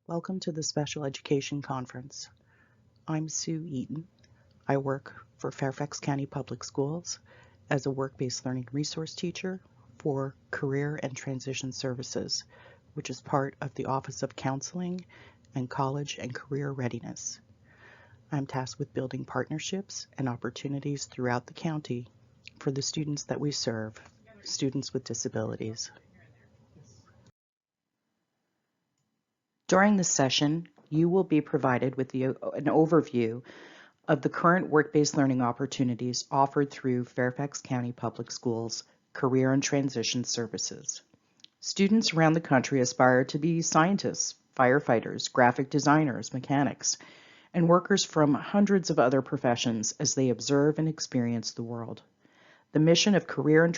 Welcome to the Special Education Conference. I'm Sue Eaton. I work for Fairfax County Public Schools as a work-based learning resource teacher for Career and Transition Services, which is part of the Office of Counseling and College and Career Readiness. I'm tasked with building partnerships and opportunities throughout the county for the students that we serve, students with disabilities. During this session, you will be provided with an overview of the current work-based learning opportunities offered through Fairfax County Public Schools Career and Transition Services. Students around the country aspire to be scientists, firefighters, graphic designers, mechanics, and workers from hundreds of other professions as they observe and experience the world. The mission of Career and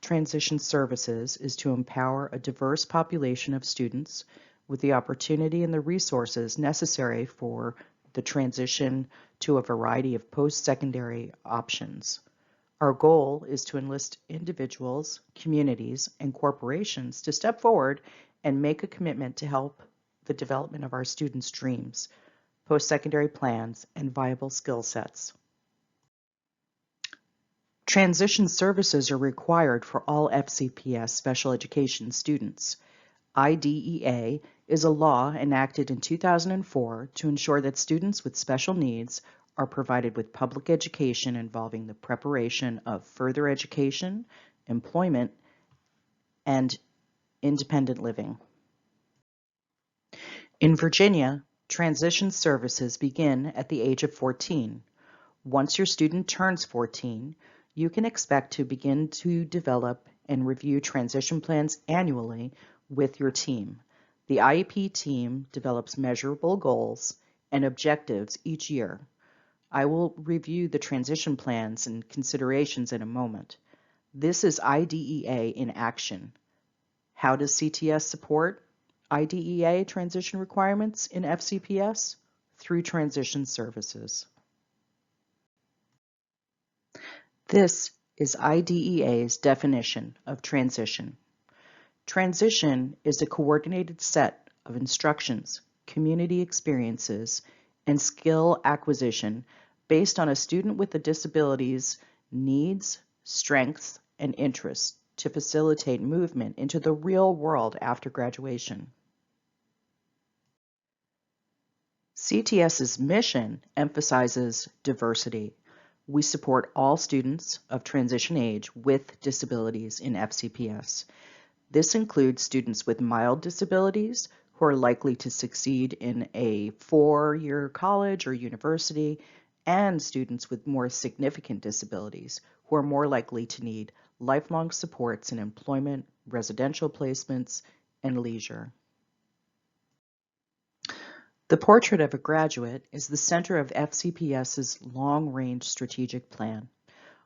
Transition Services is to empower a diverse population of students with the opportunity and the resources necessary for the transition to a variety of post-secondary options. Our goal is to enlist individuals, communities, and corporations to step forward and make a commitment to help the development of our students' dreams, post-secondary plans, and viable skill sets. Transition services are required for all FCPS special education students. IDEA is a law enacted in 2004 to ensure that students with special needs are provided with public education involving the preparation of further education, employment, and independent living. In Virginia, transition services begin at the age of 14. Once your student turns 14, you can expect to begin to develop and review transition plans annually with your team. The IEP team develops measurable goals and objectives each year. I will review the transition plans and considerations in a moment. This is IDEA in action. How does CTS support IDEA transition requirements in FCPS? Through transition services. This is IDEA's definition of transition. Transition is a coordinated set of instructions, community experiences, and skill acquisition based on a student with a disability's needs, strengths, and interests to facilitate movement into the real world after graduation. CTS's mission emphasizes diversity. We support all students of transition age with disabilities in FCPS. This includes students with mild disabilities who are likely to succeed in a 4-year college or university, and students with more significant disabilities who are more likely to need lifelong supports in employment, residential placements, and leisure. The portrait of a graduate is the center of FCPS's long-range strategic plan.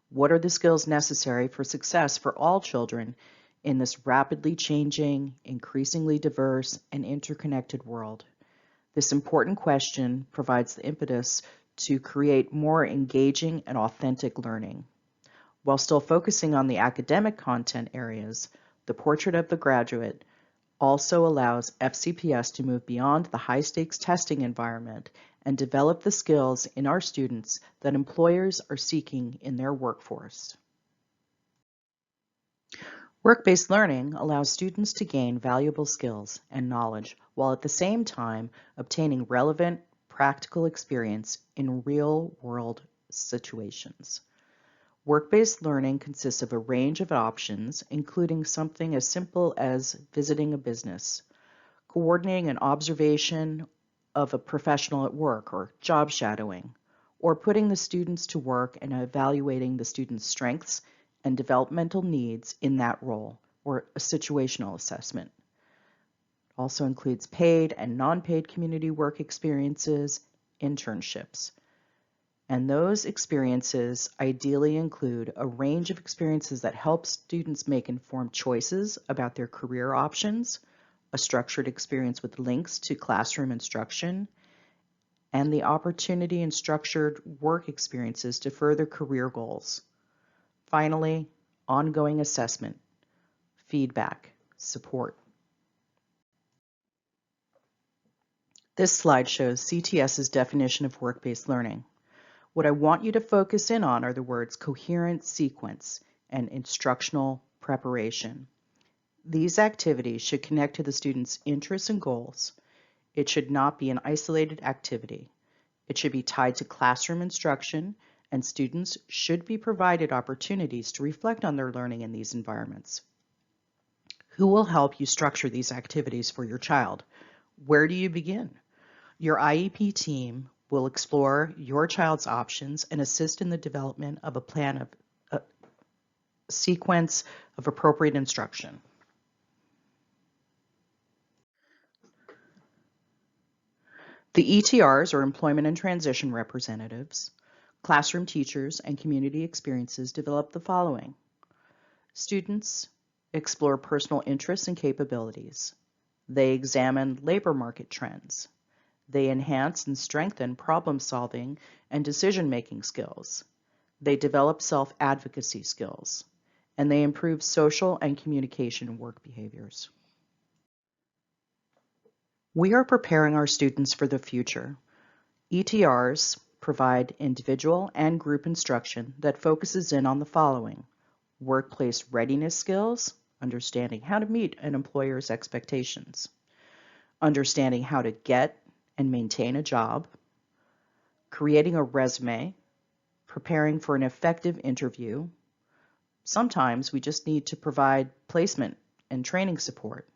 What are the skills necessary for success for all children in this rapidly changing, increasingly diverse, and interconnected world? This important question provides the impetus to create more engaging and authentic learning. While still focusing on the academic content areas, the portrait of the graduate also allows FCPS to move beyond the high-stakes testing environment and develop the skills in our students that employers are seeking in their workforce. Work-based learning allows students to gain valuable skills and knowledge while at the same time obtaining relevant, practical experience in real-world situations. Work-based learning consists of a range of options, including something as simple as visiting a business, coordinating an observation of a professional at work or job shadowing, or putting the students to work and evaluating the students' strengths and developmental needs in that role, or a situational assessment. It also includes paid and non-paid community work experiences, internships. And those experiences ideally include a range of experiences that help students make informed choices about their career options, a structured experience with links to classroom instruction, and the opportunity and structured work experiences to further career goals. Finally, ongoing assessment, feedback, support. This slide shows CTS's definition of work-based learning. What I want you to focus in on are the words coherent sequence and instructional preparation. These activities should connect to the student's interests and goals. It should not be an isolated activity. It should be tied to classroom instruction, and students should be provided opportunities to reflect on their learning in these environments. Who will help you structure these activities for your child? Where do you begin? Your IEP team will explore your child's options and assist in the development of a plan of a sequence of appropriate instruction. The ETRs, or Employment and Transition Representatives, classroom teachers, and community experiences develop the following. Students explore personal interests and capabilities. They examine labor market trends. They enhance and strengthen problem-solving and decision-making skills. They develop self-advocacy skills. And they improve social and communication work behaviors. We are preparing our students for the future. ETRs provide individual and group instruction that focuses in on the following: workplace readiness skills, understanding how to meet an employer's expectations, understanding how to get and maintain a job, creating a resume, preparing for an effective interview. Sometimes we just need to provide placement and training support.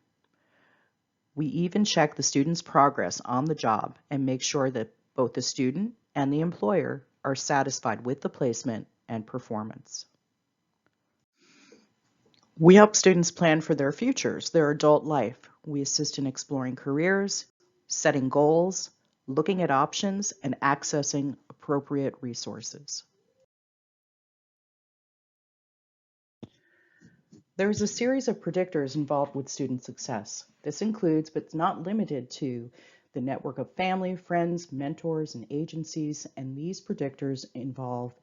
We even check the student's progress on the job and make sure that both the student and the employer are satisfied with the placement and performance. We help students plan for their futures, their adult life. We assist in exploring careers, setting goals, looking at options, and accessing appropriate resources. There is a series of predictors involved with student success. This includes, but is not limited to, the network of family, friends, mentors, and agencies, and these predictors involve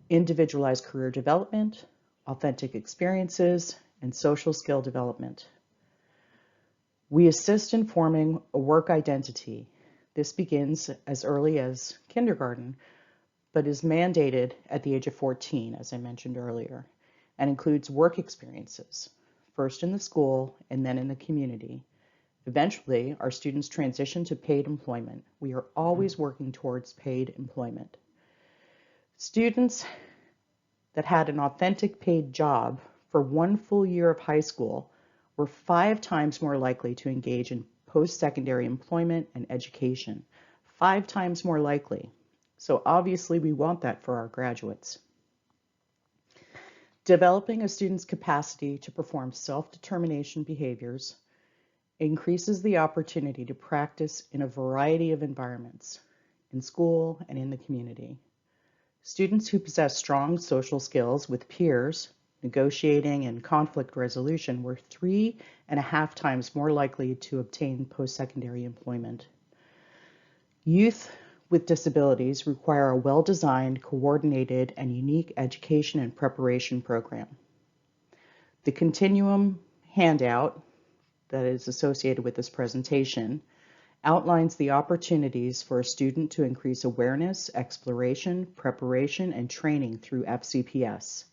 individualized career development, authentic experiences, and social skill development. We assist in forming a work identity. This begins as early as kindergarten, but is mandated at the age of 14, as I mentioned earlier, and includes work experiences, first in the school and then in the community. Eventually, our students transition to paid employment. We are always working towards paid employment. Students that had an authentic paid job for one full year of high school were 5 times more likely to engage in post-secondary employment and education. 5 times more likely. So obviously we want that for our graduates. Developing a student's capacity to perform self-determination behaviors increases the opportunity to practice in a variety of environments, in school and in the community. Students who possess strong social skills with peers, negotiating, and conflict resolution were 3.5 times more likely to obtain post-secondary employment. Youth with disabilities require a well-designed, coordinated, and unique education and preparation program. The continuum handout that is associated with this presentation outlines the opportunities for a student to increase awareness, exploration, preparation, and training through FCPS.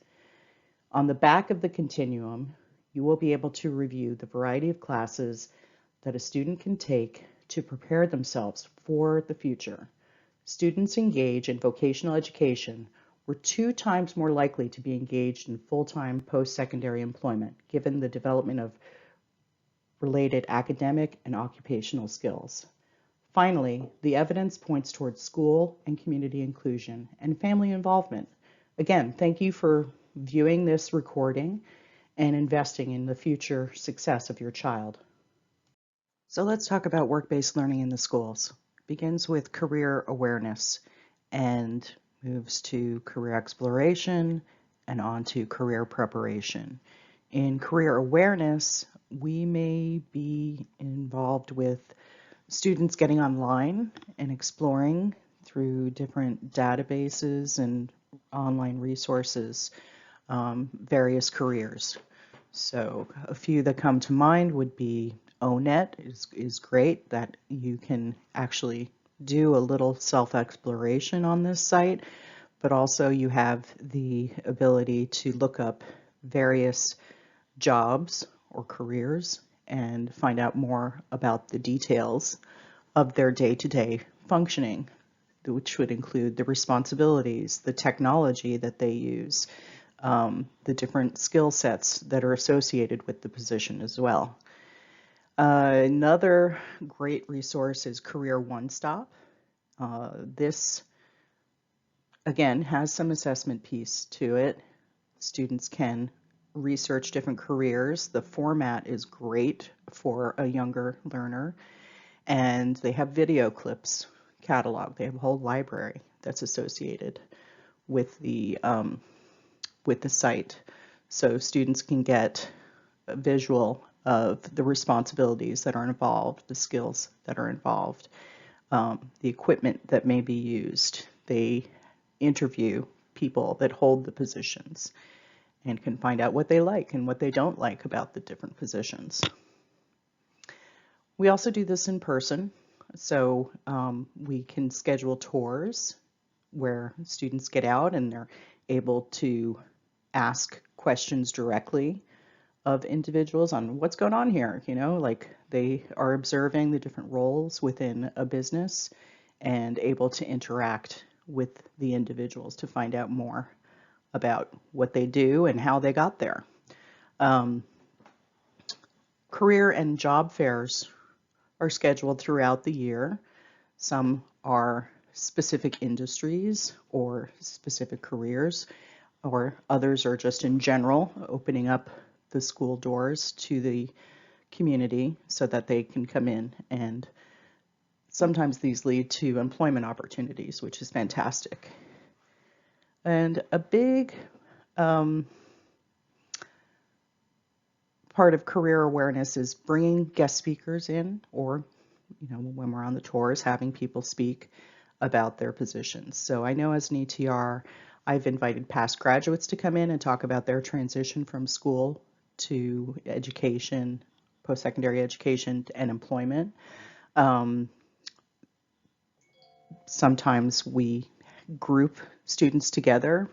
On the back of the continuum, you will be able to review the variety of classes that a student can take to prepare themselves for the future. Students engaged in vocational education were 2 times more likely to be engaged in full-time post-secondary employment, given the development of related academic and occupational skills. Finally, the evidence points towards school and community inclusion and family involvement. Again, thank you for viewing this recording and investing in the future success of your child. So let's talk about work-based learning in the schools. It begins with career awareness and moves to career exploration and on to career preparation. In career awareness, we may be involved with students getting online and exploring through different databases and online resources various careers. So a few that come to mind would be ONET is great, that you can actually do a little self-exploration on this site, but also you have the ability to look up various jobs or careers and find out more about the details of their day-to-day functioning, which would include the responsibilities, the technology that they use, the different skill sets that are associated with the position as well. Another great resource is Career One Stop. This, again, has some assessment piece to it. Students can research different careers. The format is great for a younger learner, and they have video clips catalog. They have a whole library that's associated with the site, so students can get a visual of the responsibilities that are involved, the skills that are involved, the equipment that may be used. They interview people that hold the positions and can find out what they like and what they don't like about the different positions. We also do this in person, so we can schedule tours where students get out and they're able to ask questions directly of individuals on what's going on here, like they are observing the different roles within a business and able to interact with the individuals to find out more about what they do and how they got there. Career and job fairs are scheduled throughout the year. Some are specific industries or specific careers, or others are just in general opening up the school doors to the community so that they can come in, and sometimes these lead to employment opportunities, which is fantastic. And a big part of career awareness is bringing guest speakers in, or when we're on the tours, having people speak about their positions. So I know as an ETR, I've invited past graduates to come in and talk about their transition from school to education, post-secondary education, and employment. Sometimes we group students together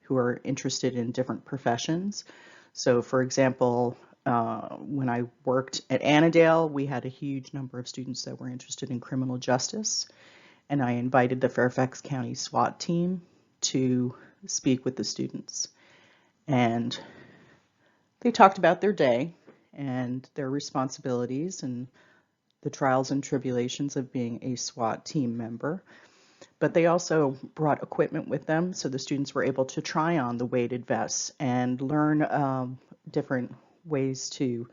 who are interested in different professions. So for example, when I worked at Annandale, we had a huge number of students that were interested in criminal justice, and I invited the Fairfax County SWAT team to speak with the students. And they talked about their day and their responsibilities and the trials and tribulations of being a SWAT team member. But they also brought equipment with them, so the students were able to try on the weighted vests and learn different ways to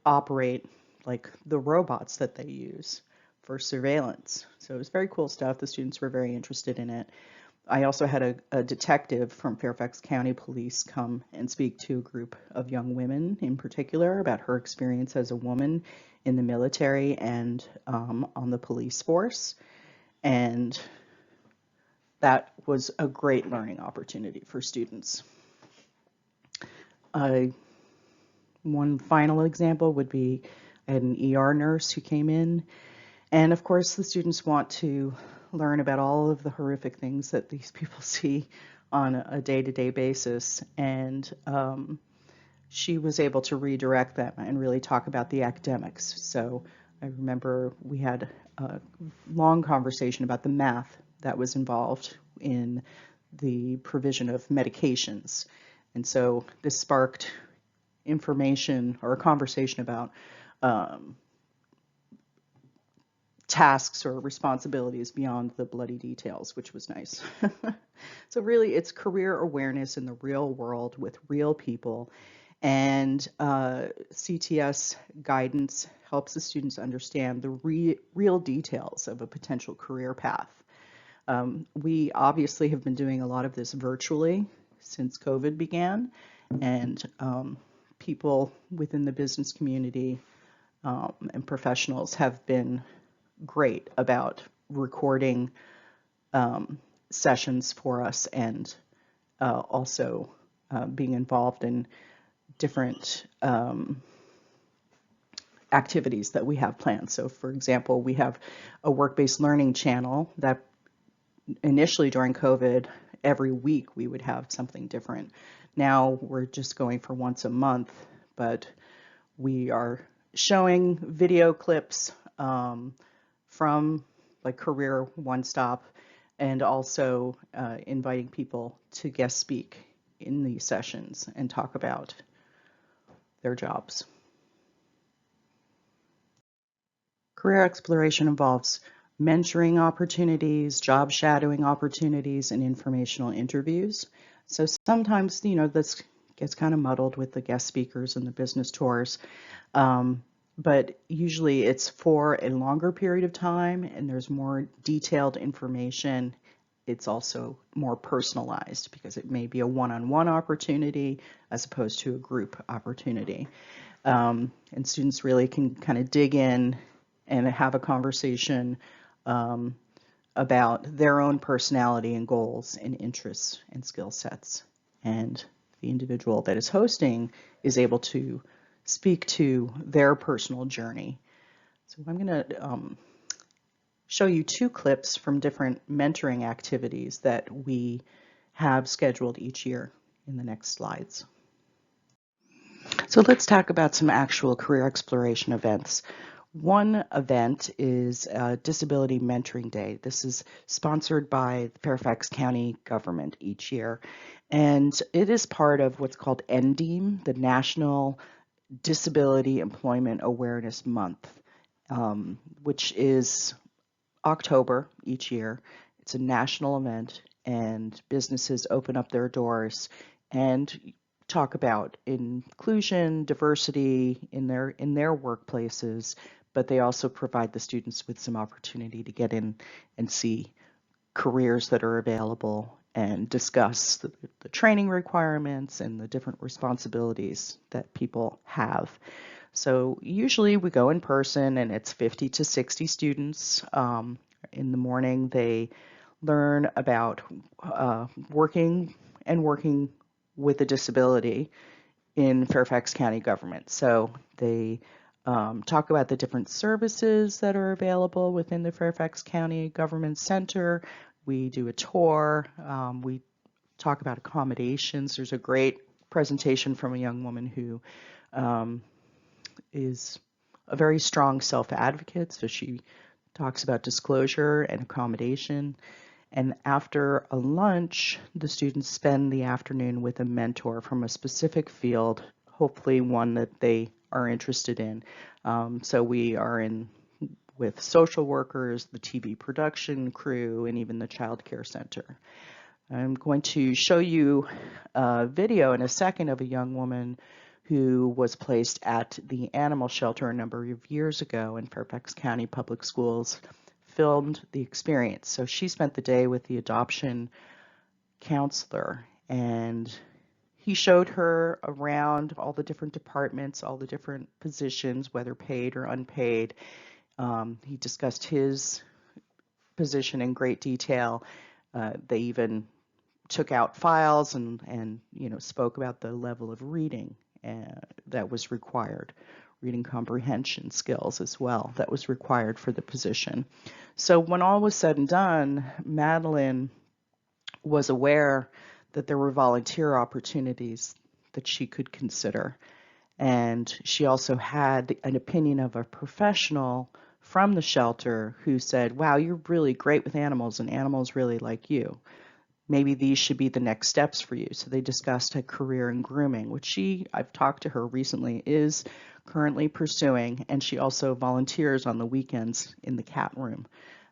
operate, like the robots that they use for surveillance. So it was very cool stuff. The students were very interested in it. I also had a detective from Fairfax County Police come and speak to a group of young women in particular about her experience as a woman in the military and on the police force. And that was a great learning opportunity for students. One final example would be I had an ER nurse who came in, and of course the students want to learn about all of the horrific things that these people see on a day-to-day basis, and she was able to redirect them and really talk about the academics. So I remember we had a long conversation about the math that was involved in the provision of medications. And so this sparked information or a conversation about tasks or responsibilities beyond the bloody details, which was nice. So really, it's career awareness in the real world with real people. And CTS guidance helps the students understand the real details of a potential career path. We obviously have been doing a lot of this virtually since COVID began, and people within the business community and professionals have been great about recording sessions for us, and also being involved in different activities that we have planned. So for example, we have a work-based learning channel that initially during COVID, every week we would have something different. Now we're just going for once a month, but we are showing video clips from like Career One Stop, and also inviting people to guest speak in these sessions and talk about their jobs. Career exploration involves mentoring opportunities, job shadowing opportunities, and informational interviews. So sometimes, this gets kind of muddled with the guest speakers and the business tours. But usually it's for a longer period of time and there's more detailed information. It's also more personalized because it may be a one-on-one opportunity as opposed to a group opportunity. And students really can kind of dig in and have a conversation about their own personality and goals and interests and skill sets. And the individual that is hosting is able to speak to their personal journey. So I'm going to show you two clips from different mentoring activities that we have scheduled each year in the next slides. So let's talk about some actual career exploration events. One event is Disability Mentoring Day. This is sponsored by the Fairfax County government each year, and it is part of what's called NDEAM, the National Disability Employment Awareness Month, which is October each year. It's a national event, and businesses open up their doors and talk about inclusion, diversity in their workplaces, but they also provide the students with some opportunity to get in and see careers that are available and discuss the training requirements and the different responsibilities that people have. So usually we go in person and it's 50 to 60 students. In the morning they learn about working with a disability in Fairfax County government. So they talk about the different services that are available within the Fairfax County Government Center. We do a tour. We talk about accommodations. There's a great presentation from a young woman who is a very strong self-advocate. So she talks about disclosure and accommodation. And after a lunch, the students spend the afternoon with a mentor from a specific field, hopefully one that they are interested in. So we are in with social workers, the TV production crew, and even the child care center. I'm going to show you a video in a second of a young woman who was placed at the animal shelter a number of years ago in Fairfax County Public Schools, filmed the experience. So she spent the day with the adoption counselor, and he showed her around all the different departments, all the different positions, whether paid or unpaid. He discussed his position in great detail. They even took out files and spoke about the level of reading that was required, reading comprehension skills as well that was required for the position. So when all was said and done, Madeline was aware that there were volunteer opportunities that she could consider. And she also had an opinion of a professional from the shelter who said, wow, you're really great with animals and animals really like you. Maybe these should be the next steps for you. So they discussed a career in grooming, which I've talked to her recently, is currently pursuing, and she also volunteers on the weekends in the cat room.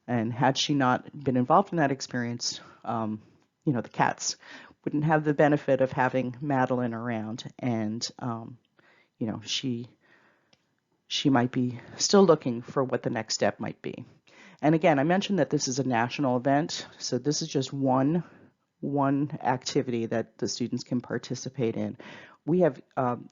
And had she not been involved in that experience, the cats wouldn't have the benefit of having Madeline around, and she might be still looking for what the next step might be. And again, I mentioned that this is a national event, so this is just one activity that the students can participate in. We have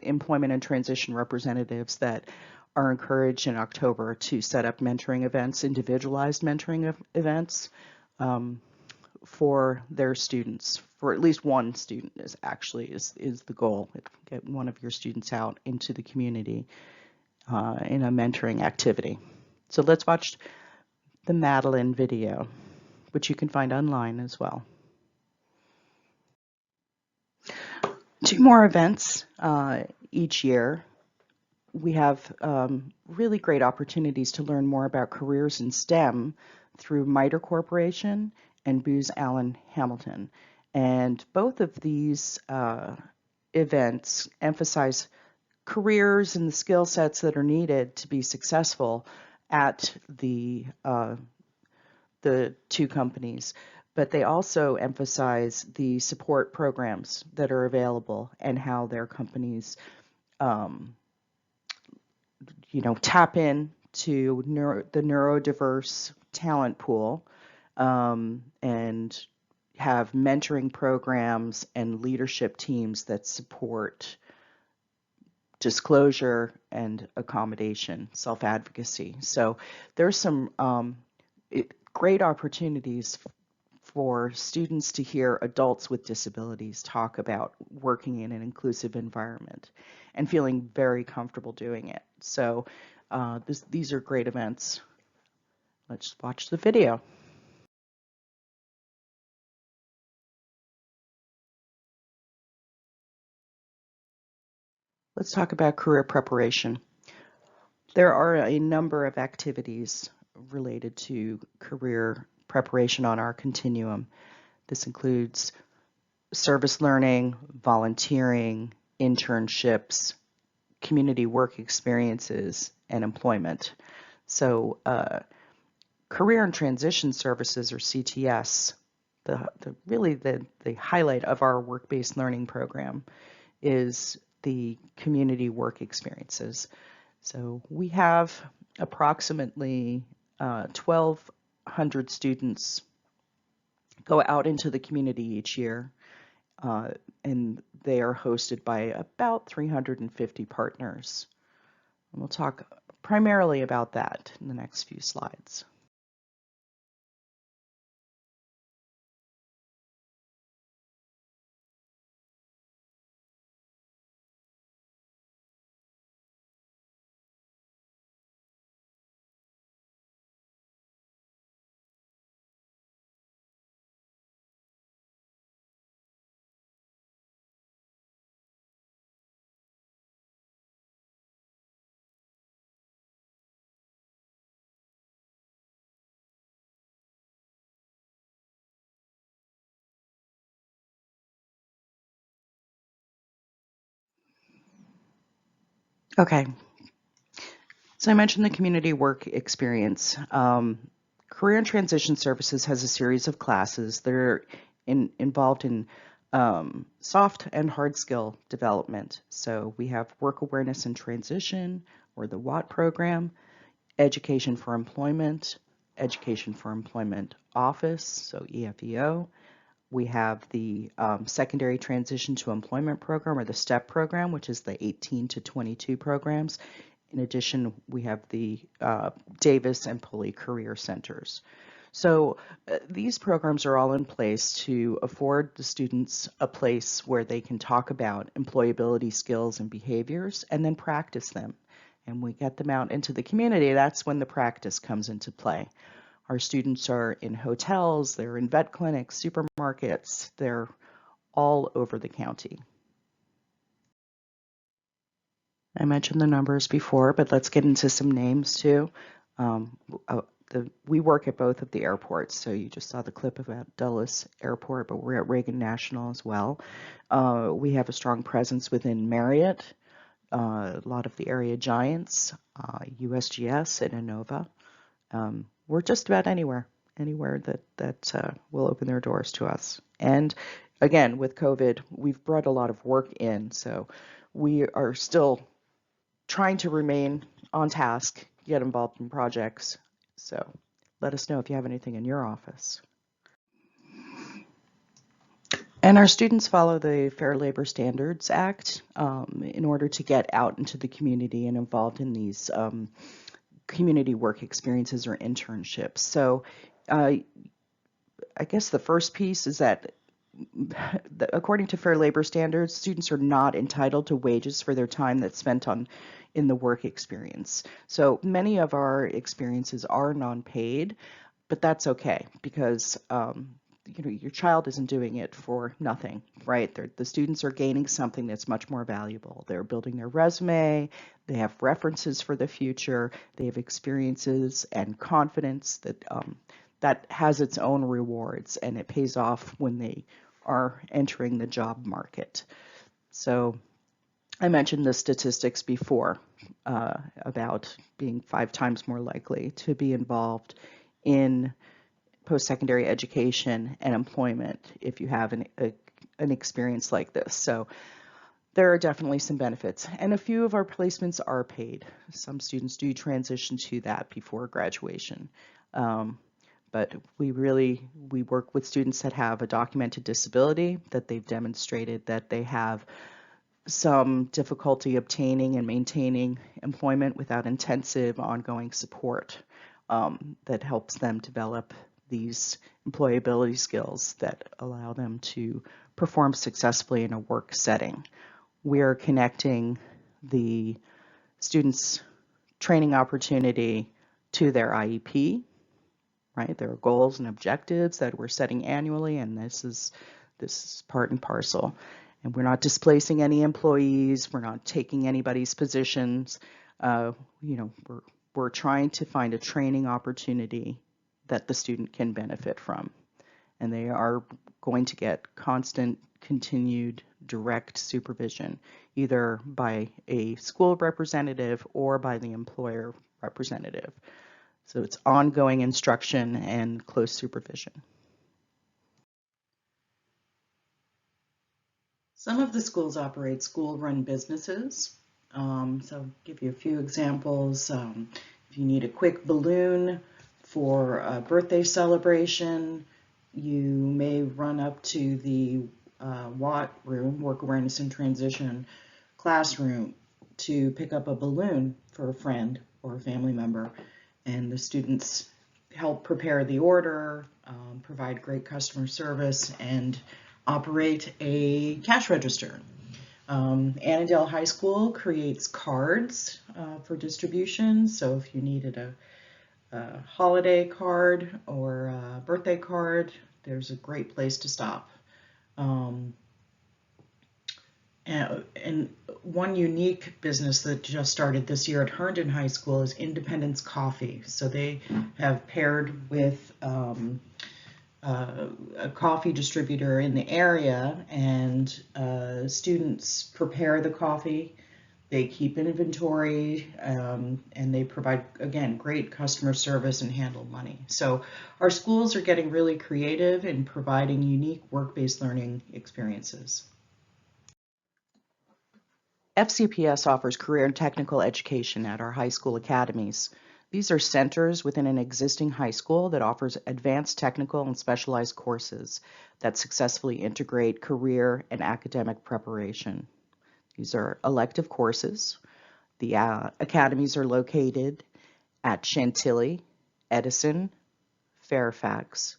employment and transition representatives that are encouraged in October to set up mentoring events, individualized mentoring events for their students. For at least one student is the goal. Get one of your students out into the community in a mentoring activity. So let's watch the Madeline video, which you can find online as well. 2 more events each year. We have really great opportunities to learn more about careers in STEM through MITRE Corporation and Booz Allen Hamilton. And both of these events emphasize careers and the skill sets that are needed to be successful at the 2 companies. But they also emphasize the support programs that are available and how their companies tap in to the neurodiverse talent pool and have mentoring programs and leadership teams that support disclosure and accommodation, self-advocacy. So there's some great opportunities for students to hear adults with disabilities talk about working in an inclusive environment and feeling very comfortable doing it. So these are great events. Let's watch the video. Let's talk about career preparation. There are a number of activities related to career preparation on our continuum. This includes service learning, volunteering, internships, community work experiences, and employment. So Career and Transition Services, or CTS, really the highlight of our work-based learning program is the community work experiences. So we have approximately 1,200 students go out into the community each year, and they are hosted by about 350 partners. And we'll talk primarily about that in the next few slides. Okay, so I mentioned the community work experience. Career and Transition Services has a series of classes that are involved in soft and hard skill development. So we have Work Awareness and Transition, or the WAT program, Education for Employment, Education for Employment Office, so EFEO. We have the Secondary Transition to Employment program, or the STEP program, which is the 18 to 22 programs. In addition, we have the Davis and Pulley Career Centers. So these programs are all in place to afford the students a place where they can talk about employability skills and behaviors and then practice them. And we get them out into the community, that's when the practice comes into play. Our students are in hotels, they're in vet clinics, supermarkets, they're all over the county. I mentioned the numbers before, but let's get into some names too. We work at both of the airports, so you just saw the clip about Dulles Airport, but we're at Reagan National as well. We have a strong presence within Marriott, a lot of the area giants, USGS and Innova. We're just about anywhere that will open their doors to us. And again, with COVID, we've brought a lot of work in, so we are still trying to remain on task, get involved in projects. So let us know if you have anything in your office. And our students follow the Fair Labor Standards Act in order to get out into the community and involved in these community work experiences or internships. So I guess the first piece is that according to Fair Labor Standards, students are not entitled to wages for their time that's spent on in the work experience. So many of our experiences are non-paid, but that's okay because your child isn't doing it for nothing, right? The students are gaining something that's much more valuable. They're building their resume, they have references for the future, they have experiences and confidence that has its own rewards, and it pays off when they are entering the job market. So I mentioned the statistics before about being 5 times more likely to be involved in post-secondary education and employment if you have an experience like this. So there are definitely some benefits, and a few of our placements are paid. Some students do transition to that before graduation. But we work with students that have a documented disability, that they've demonstrated that they have some difficulty obtaining and maintaining employment without intensive ongoing support that helps them develop these employability skills that allow them to perform successfully in a work setting. We are connecting the students' training opportunity to their IEP, right? There are goals and objectives that we're setting annually, and this is part and parcel. And we're not displacing any employees. We're not taking anybody's positions. We're trying to find a training opportunity that the student can benefit from. And they are going to get constant, continued, direct supervision, either by a school representative or by the employer representative. So it's ongoing instruction and close supervision. Some of the schools operate school-run businesses. So I'll give you a few examples. If you need a quick balloon for a birthday celebration, you may run up to the WAT room, Work Awareness and Transition classroom, to pick up a balloon for a friend or a family member. And the students help prepare the order, provide great customer service, and operate a cash register. Annandale High School creates cards for distribution, so if you needed a holiday card or a birthday card, there's a great place to stop. And one unique business that just started this year at Herndon High School is Independence Coffee. So they have paired with a coffee distributor in the area, and students prepare the coffee, they keep inventory, and they provide, again, great customer service and handle money. So our schools are getting really creative in providing unique work-based learning experiences. FCPS offers career and technical education at our high school academies. These are centers within an existing high school that offers advanced technical and specialized courses that successfully integrate career and academic preparation. These are elective courses. The academies are located at Chantilly, Edison, Fairfax,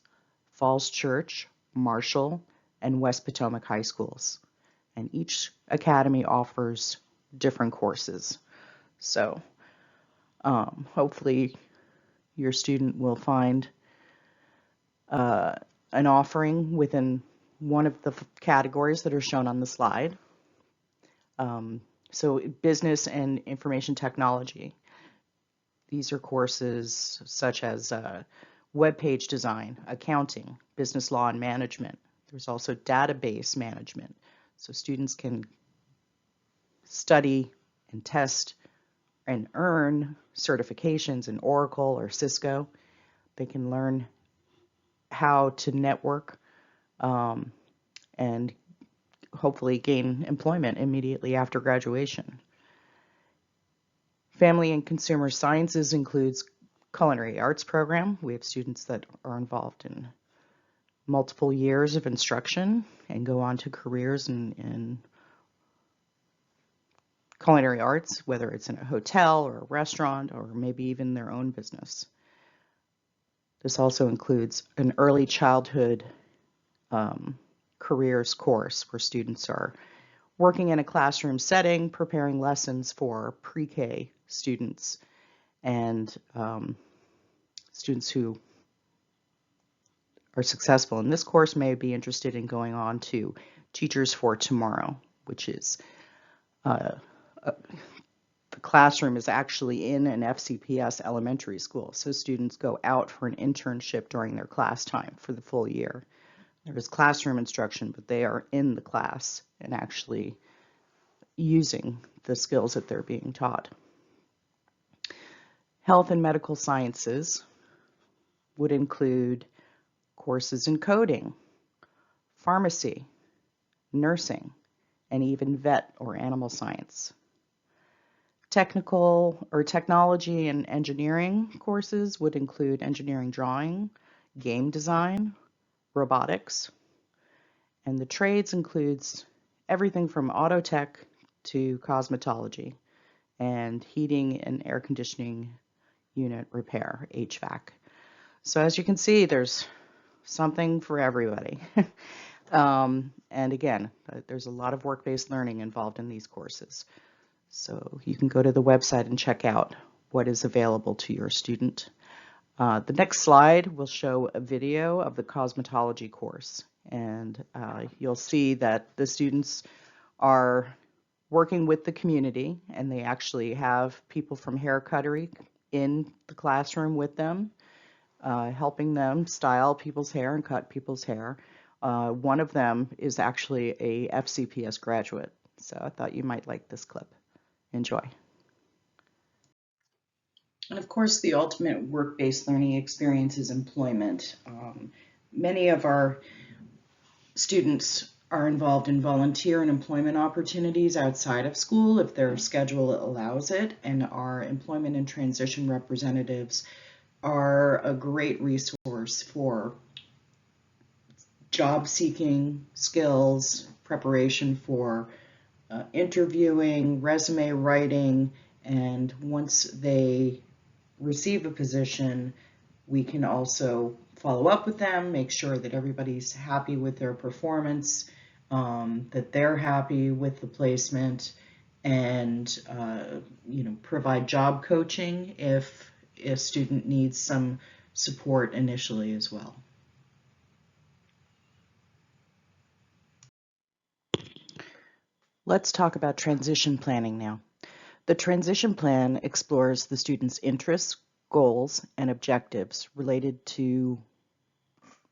Falls Church, Marshall, and West Potomac High Schools. And each academy offers different courses. So hopefully your student will find an offering within one of the categories that are shown on the slide. So business and information technology. These are courses such as web page design, accounting, business law and management. There's also database management. So students can study and test and earn certifications in Oracle or Cisco. They can learn how to network and hopefully gain employment immediately after graduation. Family and consumer sciences includes culinary arts program. We have students that are involved in multiple years of instruction and go on to careers in culinary arts, whether it's in a hotel or a restaurant or maybe even their own business. This also includes an early childhood careers course where students are working in a classroom setting, preparing lessons for pre-K students and students who are successful in this course may be interested in going on to Teachers for Tomorrow, which is the classroom is actually in an FCPS elementary school. So students go out for an internship during their class time for the full year. There is classroom instruction, but they are in the class and actually using the skills that they're being taught. Health and medical sciences would include courses in coding, pharmacy, nursing, and even vet or animal science. Technical or technology and engineering courses would include engineering drawing, game design, robotics, and the trades includes everything from auto tech to cosmetology and heating and air conditioning unit repair, HVAC. So as you can see, there's something for everybody. And again, there's a lot of work-based learning involved in these courses. So you can go to the website and check out what is available to your student. The next slide will show a video of the cosmetology course, and you'll see that the students are working with the community, and they actually have people from hair cuttery in the classroom with them, helping them style people's hair and cut people's hair. One of them is actually a FCPS graduate, so I thought you might like this clip. Enjoy. And of course, the ultimate work-based learning experience is employment. Many of our students are involved in volunteer and employment opportunities outside of school if their schedule allows it, and our employment and transition representatives are a great resource for job seeking skills, preparation for interviewing, resume writing, and once they receive a position, we can also follow up with them, make sure that everybody's happy with their performance, that they're happy with the placement, and provide job coaching if a student needs some support initially as well. Let's talk about transition planning now. The transition plan explores the student's interests, goals, and objectives related to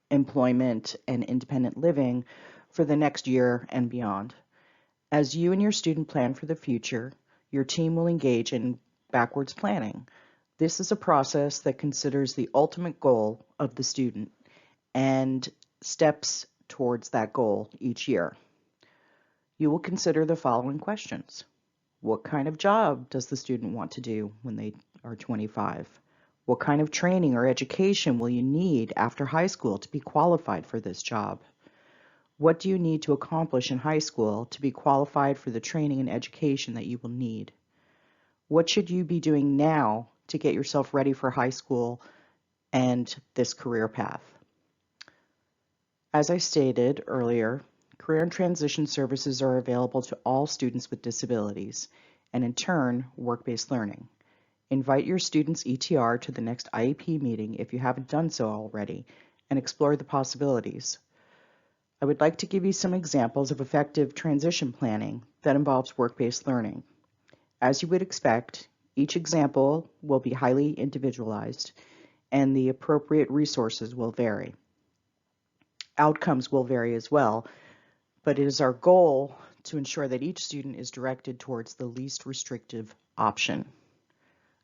employment and independent living for the next year and beyond. As you and your student plan for the future, your team will engage in backwards planning. This is a process that considers the ultimate goal of the student and steps towards that goal each year. You will consider the following questions. What kind of job does the student want to do when they are 25? What kind of training or education will you need after high school to be qualified for this job? What do you need to accomplish in high school to be qualified for the training and education that you will need? What should you be doing now to get yourself ready for high school and this career path? As I stated earlier, career and transition services are available to all students with disabilities, and in turn, work-based learning. Invite your student's ETR to the next IEP meeting if you haven't done so already, and explore the possibilities. I would like to give you some examples of effective transition planning that involves work-based learning. As you would expect, each example will be highly individualized, and the appropriate resources will vary. Outcomes will vary as well, but it is our goal to ensure that each student is directed towards the least restrictive option.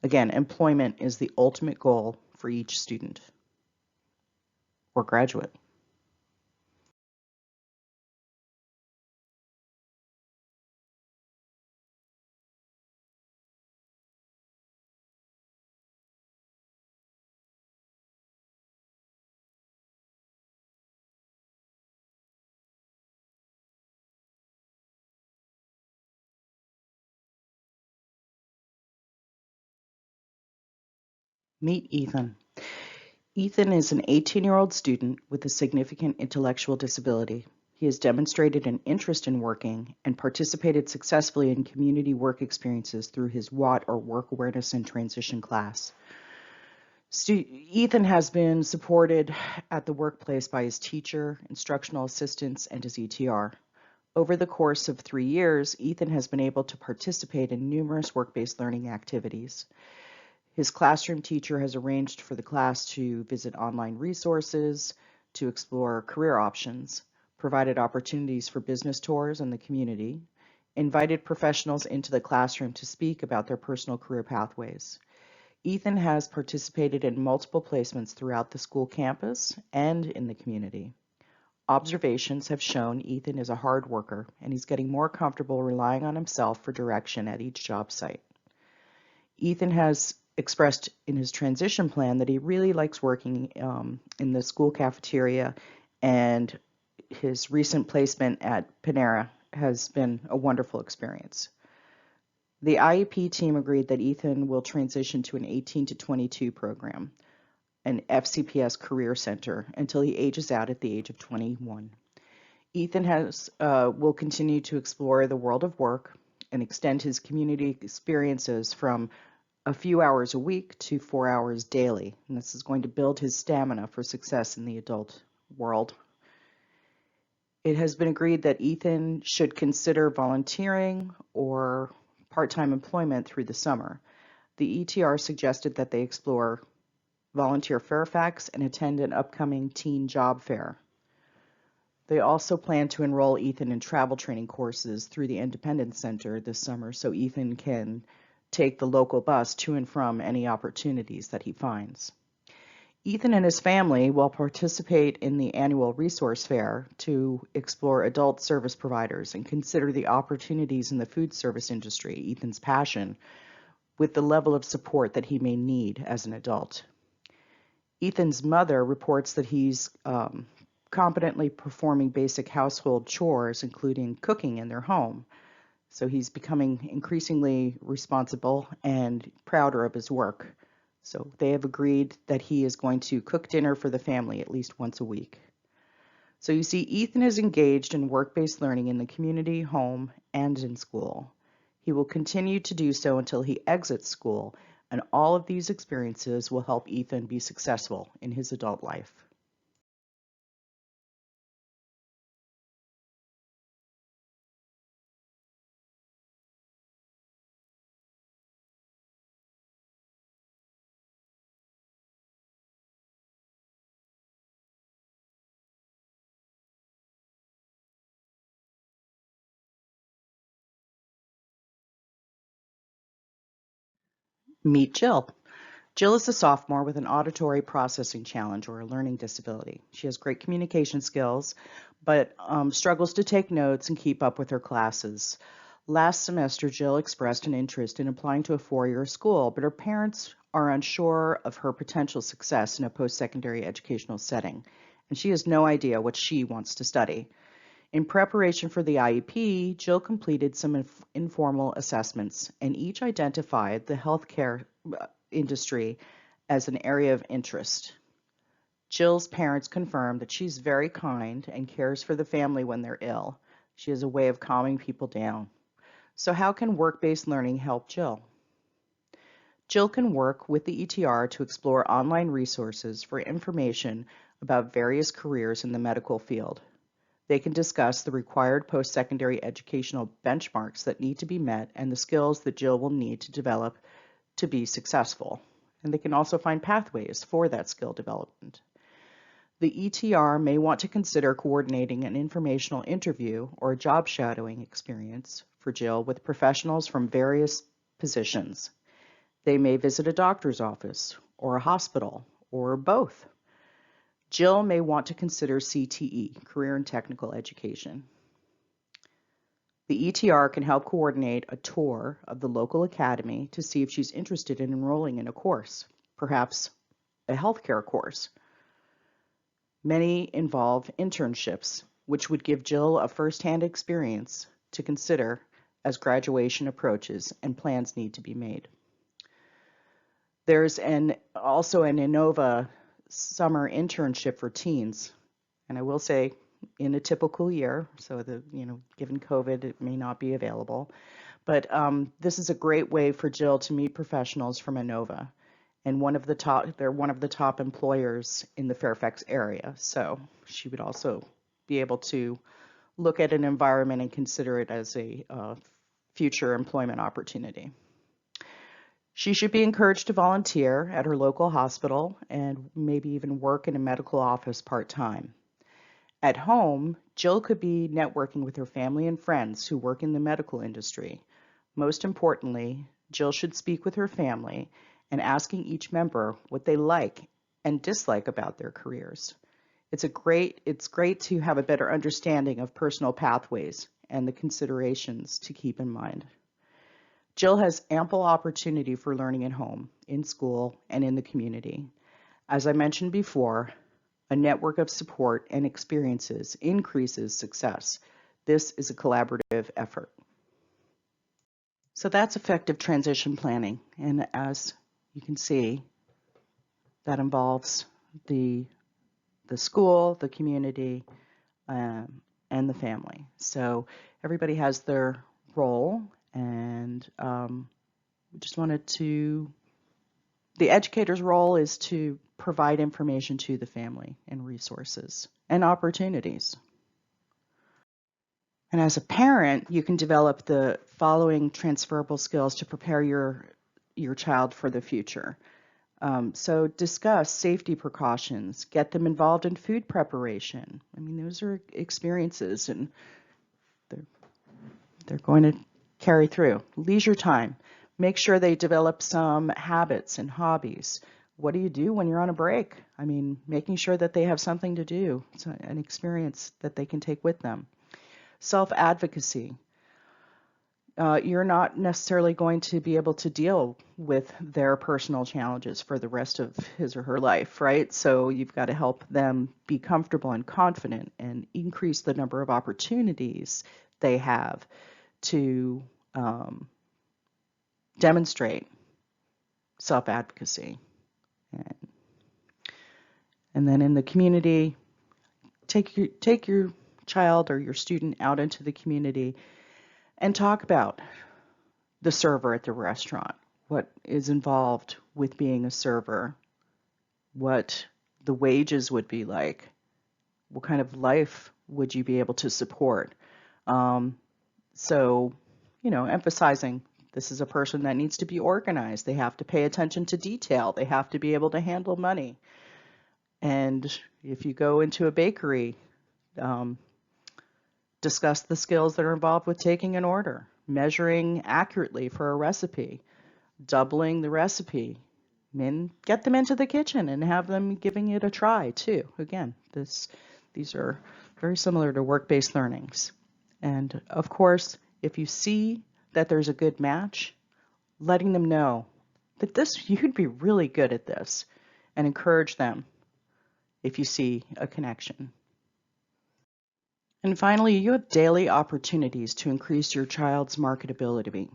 Again, employment is the ultimate goal for each student or graduate. Meet Ethan. Ethan is an 18-year-old student with a significant intellectual disability. He has demonstrated an interest in working and participated successfully in community work experiences through his WAT, or Work Awareness and Transition class. Ethan has been supported at the workplace by his teacher, instructional assistants, and his ETR. Over the course of 3 years, Ethan has been able to participate in numerous work-based learning activities. His classroom teacher has arranged for the class to visit online resources, to explore career options, provided opportunities for business tours in the community, invited professionals into the classroom to speak about their personal career pathways. Ethan has participated in multiple placements throughout the school campus and in the community. Observations have shown Ethan is a hard worker, and he's getting more comfortable relying on himself for direction at each job site. Ethan has expressed in his transition plan that he really likes working in the school cafeteria, and his recent placement at Panera has been a wonderful experience. The IEP team agreed that Ethan will transition to an 18 to 22 program, an FCPS career center, until he ages out at the age of 21. Ethan will continue to explore the world of work and extend his community experiences from a few hours a week to 4 hours daily, and this is going to build his stamina for success in the adult world. It has been agreed that Ethan should consider volunteering or part-time employment through the summer. The ETR suggested that they explore volunteer Fairfax and attend an upcoming teen job fair. They also plan to enroll Ethan in travel training courses through the Independence Center this summer so Ethan can take the local bus to and from any opportunities that he finds. Ethan and his family will participate in the annual resource fair to explore adult service providers and consider the opportunities in the food service industry, Ethan's passion, with the level of support that he may need as an adult. Ethan's mother reports that he's competently performing basic household chores, including cooking in their home. So he's becoming increasingly responsible and prouder of his work. So they have agreed that he is going to cook dinner for the family at least once a week. So you see, Ethan is engaged in work-based learning in the community, home, and in school. He will continue to do so until he exits school, and all of these experiences will help Ethan be successful in his adult life. Meet Jill. Jill is a sophomore with an auditory processing challenge or a learning disability. She has great communication skills, but struggles to take notes and keep up with her classes. Last semester, Jill expressed an interest in applying to a four-year school, but her parents are unsure of her potential success in a post-secondary educational setting, and she has no idea what she wants to study. In preparation for the IEP, Jill completed some informal assessments, and each identified the healthcare industry as an area of interest. Jill's parents confirmed that she's very kind and cares for the family when they're ill. She has a way of calming people down. So how can work-based learning help Jill? Jill can work with the ETR to explore online resources for information about various careers in the medical field. They can discuss the required post-secondary educational benchmarks that need to be met and the skills that Jill will need to develop to be successful. And they can also find pathways for that skill development. The ETR may want to consider coordinating an informational interview or a job shadowing experience for Jill with professionals from various positions. They may visit a doctor's office or a hospital or both. Jill may want to consider CTE, Career and Technical Education. The ETR can help coordinate a tour of the local academy to see if she's interested in enrolling in a course, perhaps a healthcare course. Many involve internships, which would give Jill a first-hand experience to consider as graduation approaches and plans need to be made. There's also an Innova summer internship for teens. And I will say, in a typical year. So given COVID, it may not be available. But this is a great way for Jill to meet professionals from Inova. And they're one of the top employers in the Fairfax area. So she would also be able to look at an environment and consider it as a future employment opportunity. She should be encouraged to volunteer at her local hospital and maybe even work in a medical office part-time. At home, Jill could be networking with her family and friends who work in the medical industry. Most importantly, Jill should speak with her family and asking each member what they like and dislike about their careers. It's great to have a better understanding of personal pathways and the considerations to keep in mind. Jill has ample opportunity for learning at home, in school, and in the community. As I mentioned before, a network of support and experiences increases success. This is a collaborative effort. So that's effective transition planning. And as you can see, that involves the school, the community, and the family. So everybody has their role, and we just wanted to, the educator's role is to provide information to the family and resources and opportunities. And as a parent, you can develop the following transferable skills to prepare your child for the future. So discuss safety precautions, get them involved in food preparation. I mean, those are experiences and they're going to carry through. Leisure time, make sure they develop some habits and hobbies. What do you do when you're on a break? I mean, making sure that they have something to do, it's an experience that they can take with them. Self-advocacy. You're not necessarily going to be able to deal with their personal challenges for the rest of his or her life, right? So you've got to help them be comfortable and confident and increase the number of opportunities they have to demonstrate self-advocacy. And then in the community, take your child or your student out into the community and talk about the server at the restaurant, what is involved with being a server, what the wages would be like, what kind of life would you be able to support. So, emphasizing this is a person that needs to be organized. They have to pay attention to detail. They have to be able to handle money. And if you go into a bakery, discuss the skills that are involved with taking an order, measuring accurately for a recipe, doubling the recipe, and get them into the kitchen and have them giving it a try too. Again, these are very similar to work-based learnings. And of course, if you see that there's a good match, letting them know that you'd be really good at this, and encourage them if you see a connection. And finally, you have daily opportunities to increase your child's marketability.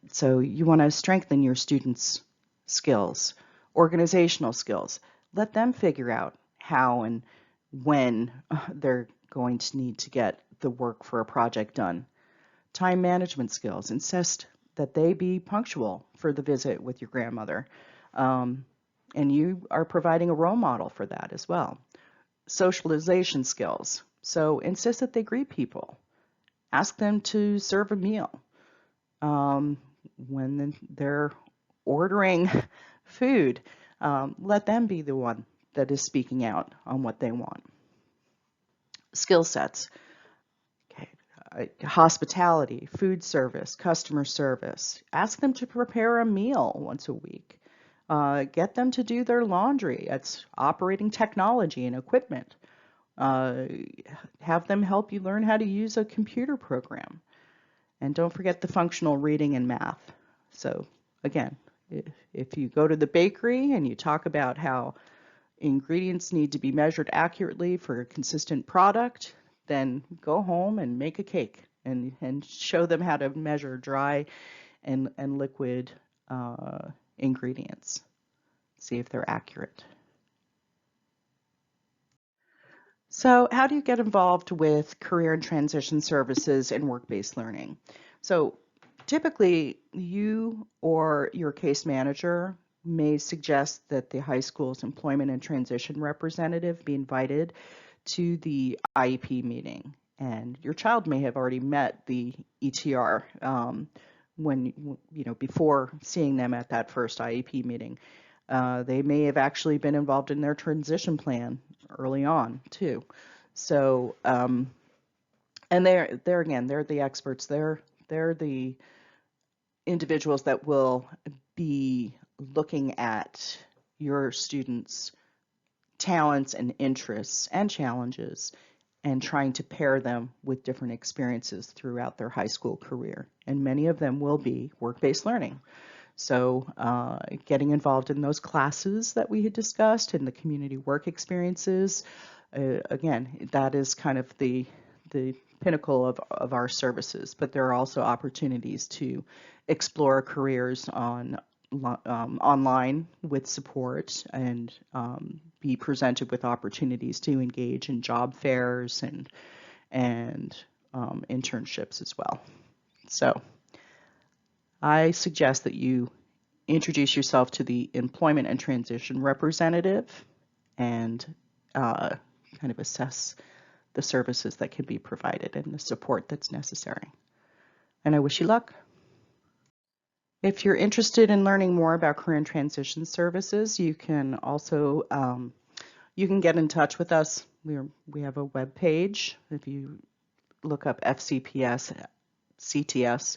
So you want to strengthen your students' skills, organizational skills. Let them figure out how and when they're going to need to get the work for a project done. Time management skills. Insist that they be punctual for the visit with your grandmother. And you are providing a role model for that as well. Socialization skills. So insist that they greet people. Ask them to serve a meal. When they're ordering food, let them be the one that is speaking out on what they want. Skill sets. Okay. Hospitality, food service, customer service. Ask them to prepare a meal once a week. Get them to do their laundry. It's operating technology and equipment. Have them help you learn how to use a computer program. And don't forget the functional reading and math. So again, if you go to the bakery and you talk about how ingredients need to be measured accurately for a consistent product, then go home and make a cake and show them how to measure dry and liquid ingredients. See if they're accurate. So, how do you get involved with career and transition services and work-based learning? So, typically, you or your case manager may suggest that the high school's employment and transition representative be invited to the IEP meeting. And your child may have already met the ETR before seeing them at that first IEP meeting. They may have actually been involved in their transition plan early on too. So, and they're again, they're the experts. They're the individuals that will be looking at your students' talents and interests and challenges and trying to pair them with different experiences throughout their high school career. And many of them will be work-based learning. So getting involved in those classes that we had discussed and the community work experiences, again, that is kind of the pinnacle of our services. But there are also opportunities to explore careers online with support and be presented with opportunities to engage in job fairs and internships as well. So I suggest that you introduce yourself to the employment and transition representative and kind of assess the services that can be provided and the support that's necessary. And I wish you luck. If you're interested in learning more about career and transition services, you can also you can get in touch with us. We have a web page. If you look up FCPS, CTS,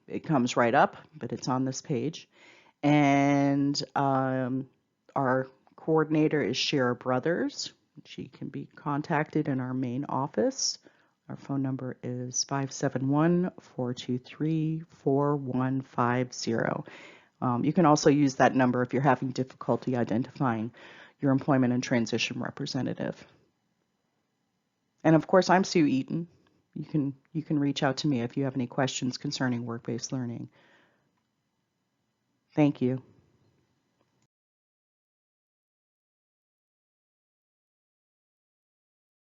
it comes right up, but it's on this page. And our coordinator is Shara Brothers. She can be contacted in our main office. Our phone number is 571-423-4150. You can also use that number if you're having difficulty identifying your employment and transition representative. And of course, I'm Sue Eaton. You can reach out to me if you have any questions concerning work-based learning. Thank you.